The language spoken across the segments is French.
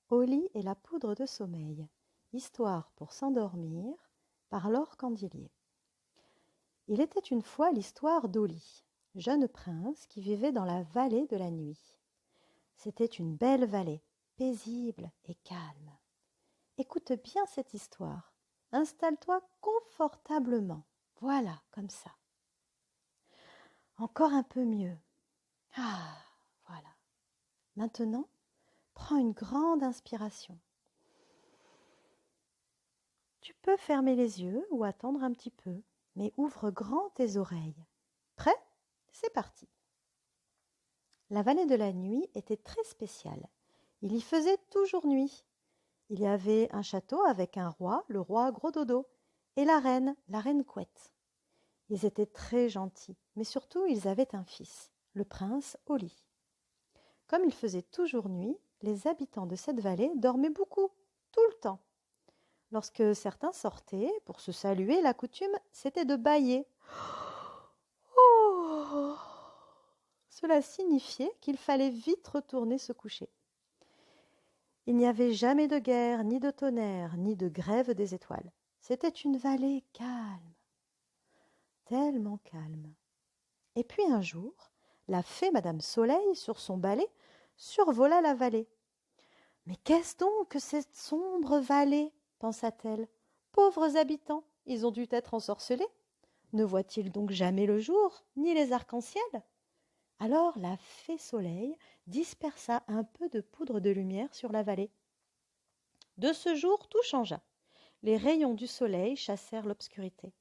Oli et la poudre de sommeil. Histoire pour s'endormir par Laure Candilier. Il était une fois l'histoire d'Oli, jeune prince qui vivait dans la vallée de la nuit. C'était une belle vallée, paisible et calme. Écoute bien cette histoire. Installe-toi confortablement. Voilà, comme ça. Encore un peu mieux. Ah, voilà. Maintenant, prends une grande inspiration. Tu peux fermer les yeux ou attendre un petit peu, mais ouvre grand tes oreilles. Prêt? C'est parti. La vallée de la nuit était très spéciale. Il y faisait toujours nuit. Il y avait un château avec un roi, le roi Gros Dodo, et la reine Couette. Ils étaient très gentils, mais surtout ils avaient un fils, le prince Oli. Comme il faisait toujours nuit, les habitants de cette vallée dormaient beaucoup, tout le temps. Lorsque certains sortaient, pour se saluer, la coutume, c'était de bâiller. Oh! Cela signifiait qu'il fallait vite retourner se coucher. Il n'y avait jamais de guerre, ni de tonnerre, ni de grève des étoiles. C'était une vallée calme, tellement calme. Et puis un jour, la fée Madame Soleil, sur son balai, survola la vallée. « Mais qu'est-ce donc que cette sombre vallée ?» pensa-t-elle. « Pauvres habitants, ils ont dû être ensorcelés. Ne voient-ils donc jamais le jour, ni les arcs-en-ciel ?» Alors la fée Soleil dispersa un peu de poudre de lumière sur la vallée. De ce jour, tout changea. Les rayons du soleil chassèrent l'obscurité.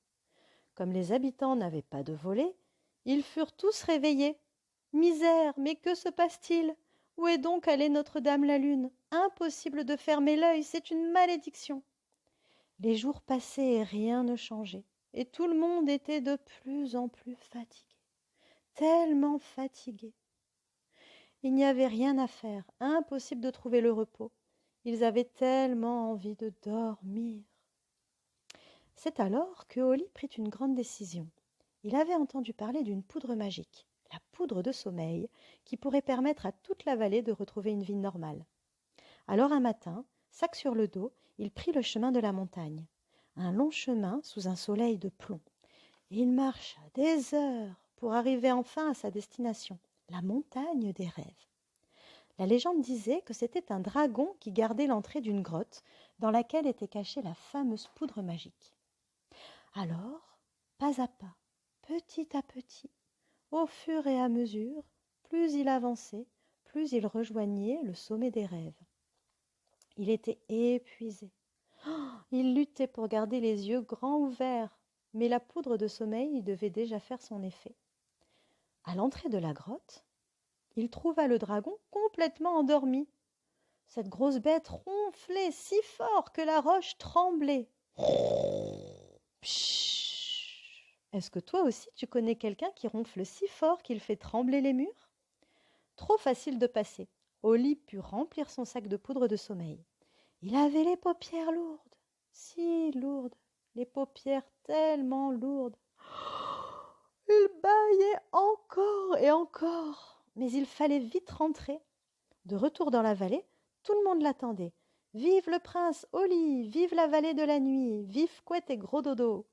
Comme les habitants n'avaient pas de volets, ils furent tous réveillés. « Misère, mais que se passe-t-il ? Où est donc allée Notre-Dame la Lune ? Impossible de fermer l'œil, c'est une malédiction !» Les jours passaient et rien ne changeait, et tout le monde était de plus en plus fatigué, tellement fatigué. Il n'y avait rien à faire, impossible de trouver le repos. Ils avaient tellement envie de dormir. C'est alors que Oli prit une grande décision. Il avait entendu parler d'une poudre magique, la poudre de sommeil, qui pourrait permettre à toute la vallée de retrouver une vie normale. Alors un matin, sac sur le dos, il prit le chemin de la montagne, un long chemin sous un soleil de plomb. Il marcha des heures pour arriver enfin à sa destination, la montagne des rêves. La légende disait que c'était un dragon qui gardait l'entrée d'une grotte dans laquelle était cachée la fameuse poudre magique. Alors, pas à pas, petit à petit, au fur et à mesure, plus il avançait, plus il rejoignait le sommet des rêves. Il était épuisé. Il luttait pour garder les yeux grands ouverts, mais la poudre de sommeil devait déjà faire son effet. À l'entrée de la grotte, il trouva le dragon complètement endormi. Cette grosse bête ronflait si fort que la roche tremblait. Pshhh. Est-ce que toi aussi tu connais quelqu'un qui ronfle si fort qu'il fait trembler les murs ? Trop facile de passer. Oli put remplir son sac de poudre de sommeil. Il avait les paupières lourdes, si lourdes, les paupières tellement lourdes. Il bâillait encore et encore, mais il fallait vite rentrer. De retour dans la vallée, tout le monde l'attendait. Vive le prince Oli, vive la vallée de la nuit, vive Couette et Gros Dodo.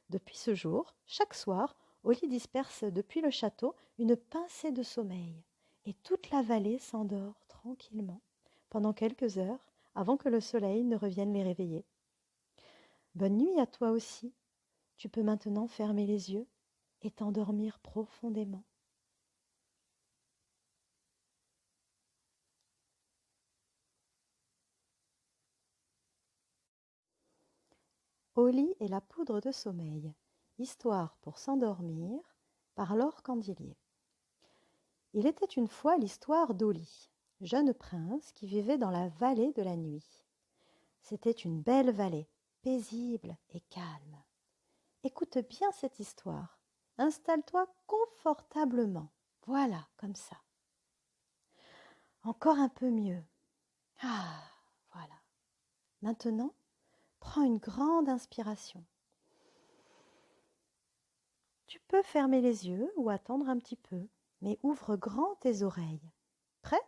Depuis ce jour, chaque soir, Oli disperse depuis le château une pincée de sommeil, et toute la vallée s'endort tranquillement pendant quelques heures avant que le soleil ne revienne les réveiller. Bonne nuit à toi aussi. Tu peux maintenant fermer les yeux et t'endormir profondément. Oli et la poudre de sommeil. Histoire pour s'endormir par Laure Candilier. Il était une fois l'histoire d'Oli, jeune prince qui vivait dans la vallée de la nuit. C'était une belle vallée, paisible et calme. Écoute bien cette histoire. Installe-toi confortablement. Voilà, comme ça. Encore un peu mieux. Ah, voilà. Maintenant, prends une grande inspiration. Tu peux fermer les yeux ou attendre un petit peu, mais ouvre grand tes oreilles. Prêt ?